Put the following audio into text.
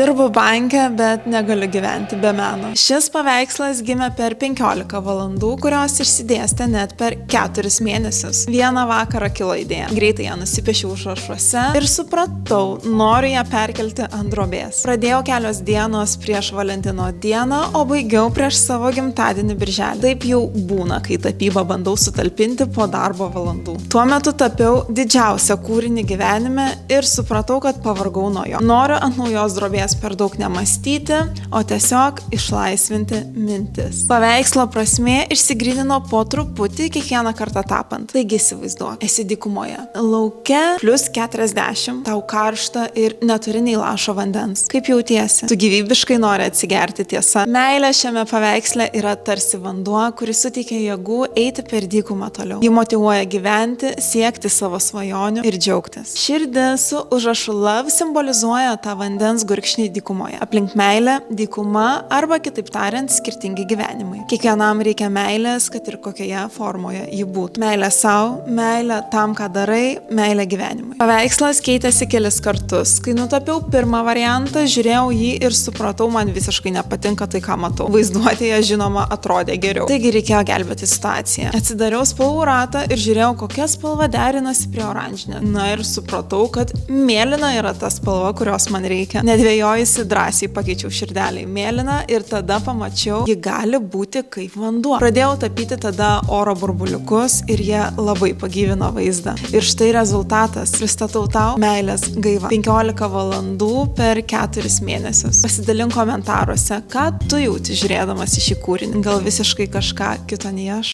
Dirbu banke, bet negaliu gyventi be meno. Šis paveikslas gimė per 15 valandų, kurios išsidėstė net per 4 mėnesius. Vieną vakarą kilo idėja. Greitai ją nusipiešiau užrašuose ir supratau, noriu ją perkelti ant drobės. Pradėjau kelios dienos prieš Valentino dieną, o baigiau prieš savo gimtadienį birželį. Taip jau būna, kai tapybą bandau sutalpinti po darbo valandų. Tuo metu tapiau didžiausią kūrinį gyvenime ir supratau, kad pavargau nuo jo. Noriu ant naujos drobės per daug nemąstyti, o tiesiog išlaisvinti mintis. Paveikslo prasmė išsigrynino po truputį kiekvieną kartą tapant. Taigi įsivaizduok, esi dykumoje. Lauke plus 40, tau karšta ir neturi nei lašo vandens. Kaip jautiesi? Tu gyvybiškai nori atsigerti, tiesa. Meilė šiame paveiksle yra tarsi vanduo, kuris suteikia jėgų eiti per dykumą toliau. Ji motyvuoja gyventi, siekti savo svajonių ir džiaugtis. Širdis su užrašu Love simbolizuoja tą vandens gurkšnį dykumoje. Aplink meilę, dykuma arba kitaip tariant skirtingi gyvenimai. Kiekvienam reikia meilės, kad ir kokioje formoje ji būtų. Meilė savo, meilė tam, ką darai, meilė gyvenimui. Paveikslas keitėsi kelis kartus. Kai nutapiau pirmą variantą, žiūrėjau jį ir supratau, man visiškai nepatinka tai, ką matau. Vaizduotėje, žinoma, atrodė geriau. Taigi reikėjo gelbėti situaciją. Atsidariau spalvų ratą ir žiūrėjau, kokia spalva derinasi prie oranžinės. Na ir supratau, kad mėlyna yra ta spalva, kurios man reikia. Nedvėjojusi drąsiai pakeičiau širdelę į mėlyną ir tada pamačiau, ji gali būti kaip vanduo. Pradėjau tapyti tada oro burbuliukus ir jie labai pagyvino vaizdą. Ir štai rezultatas. Pristatau tau meilės gaiva. 15 valandų per 4 mėnesius. Pasidalink komentaruose, ką tu jauti žiūrėdamas į šį kūrinį. Gal visiškai kažką kito nei aš.